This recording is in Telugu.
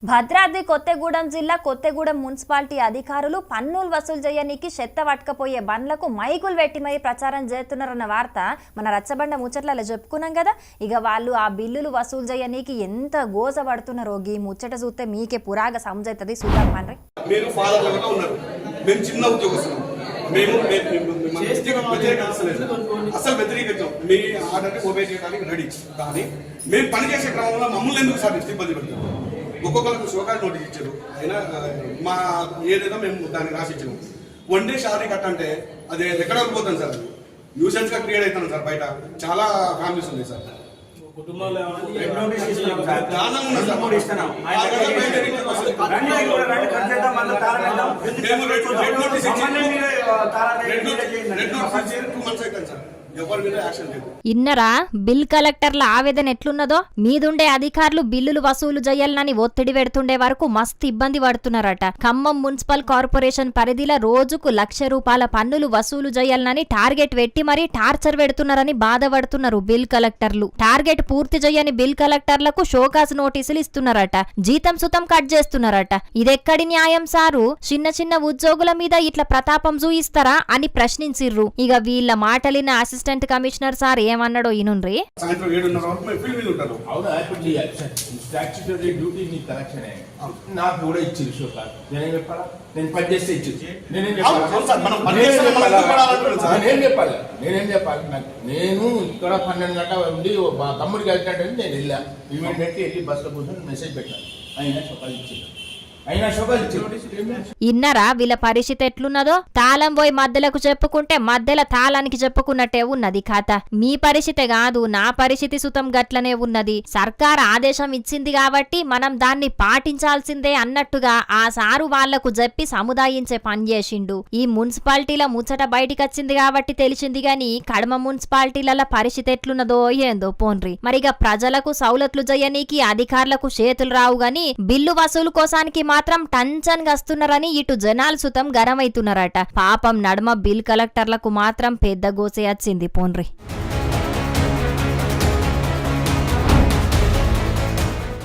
భద్రాద్రి కొత్తగూడెం జిల్లా కొత్తగూడెం మున్సిపాలిటీ అధికారులు పన్నులు వసూలు చేయనీకి చెత్త పట్టుకపోయే బండ్లకు మైకులు పెట్టి మరీ ప్రచారం చేస్తున్నారన్న వార్త మన రచ్చబండ ముచ్చట్లలో చెప్పుకున్నాం కదా. ఇక వాళ్ళు ఆ బిల్లులు వసూలు చేయనీకి ఎంత గోస పడుతున్నారో ఈ ముచ్చట చూస్తే మీకే పురాగా సమజైతుంది. చూద్దాం పండ్రి. మీరు ఫాదర్లుగా ఉన్నారు, మేము చిన్న ఉద్యోగస్తులు, మేము అసలు వ్యతిరేకించాం. మీ ఆర్డర్ని ఓబే చేయడానికి రెడీ, కానీ మేము పనిచేసే క్రమంలో మమ్మల్ని ఎందుకు సార్ ఇబ్బంది పెడతాం? ఒక్కొక్కరికి షోకాజ్ నోటీస్ ఇచ్చారు, అయినా మా ఏదైనా మేము దాన్ని రాసిచ్చాము. వన్ డే షారీ కట్ అంటే అది ఎక్కడ పోతాం సార్, అది న్యూసెన్స్ గా క్రియేట్ అవుతాను సార్. బయట చాలా ఫ్యామిలీస్ ఉన్నాయి సార్, ఇన్నరా బిల్ కలెక్టర్ల ఆవేదన ఎట్లున్నదో. మీదుండే అధికారులు బిల్లులు వసూలు చేయాలని ఒత్తిడి పెడుతుండే వరకు మస్తు ఇబ్బంది పడుతున్నారట. ఖమ్మం మున్సిపల్ కార్పొరేషన్ పరిధిలో రోజుకు ₹1,00,000 పన్నులు వసూలు చేయాలని టార్గెట్ పెట్టి మరీ టార్చర్ పెడుతున్నారని బాధపడుతున్నారు బిల్ కలెక్టర్లు. టార్గెట్ పూర్తి చేయని బిల్ కలెక్టర్లకు షోకాజ్ నోటీసులు ఇస్తున్నారట, జీతం సుతం కట్ చేస్తున్నారట. ఇదెక్కడి న్యాయం సారు? చిన్న చిన్న ఉద్యోగుల మీద ఇట్లా ప్రతాపం చూయిస్తారా అని ప్రశ్నించిర్రు. ఇక వీళ్ళ మాటలిన అసిస్టెంట్ కమిషనర్ సార్ ఏమన్నాడో ఈనుండ్రి. నాకు కూడా ఇచ్చింది షోకాజ్, నేనేం చెప్పాలా? నేను పని చేస్తే ఇచ్చింది, నేనేం చెప్పాలి? నేను ఇక్కడ 12 గంటల ఉండి మా తమ్ముడికి వెళ్తాడంటే నేను వెళ్ళా, ఇమీడియట్లీ వెళ్ళి బస్సులో కూర్చొని మెసేజ్ పెట్టాను, అయినా షోకాజ్ ఇచ్చింది. ఇన్నరా వీళ్ళ పరిస్థితి ఎట్లున్నదో. తాళం పోయి మధ్యలకు చెప్పుకుంటే మధ్యలో తాళానికి చెప్పుకున్నట్టే ఉన్నది కథ. మీ పరిస్థితే కాదు, నా పరిస్థితి సుతం గట్లనే ఉన్నది. సర్కార్ ఆదేశం ఇచ్చింది కాబట్టి మనం దాన్ని పాటించాల్సిందే అన్నట్టుగా ఆ సారు వాళ్లకు చెప్పి సముదాయించే పని చేసిండు. ఈ మున్సిపాలిటీల ముచ్చట బయటికొచ్చింది కాబట్టి తెలిసింది గాని కడమ మున్సిపాలిటీల పరిస్థితి ఎట్లున్నదో ఏందో పోన్రి. మరిగా ప్రజలకు సౌలతులు చేయనీకి అధికారులకు చేతులు రావు గాని బిల్లు వసూలు కోసానికి మాత్రం టంచన్ గస్తున్నారని ఇటు జనాలు సుతం గరమైతున్నారట. పాపం నడుమ బిల్ కలెక్టర్లకు మాత్రం పెద్ద గోసే వచ్చింది పోన్రి.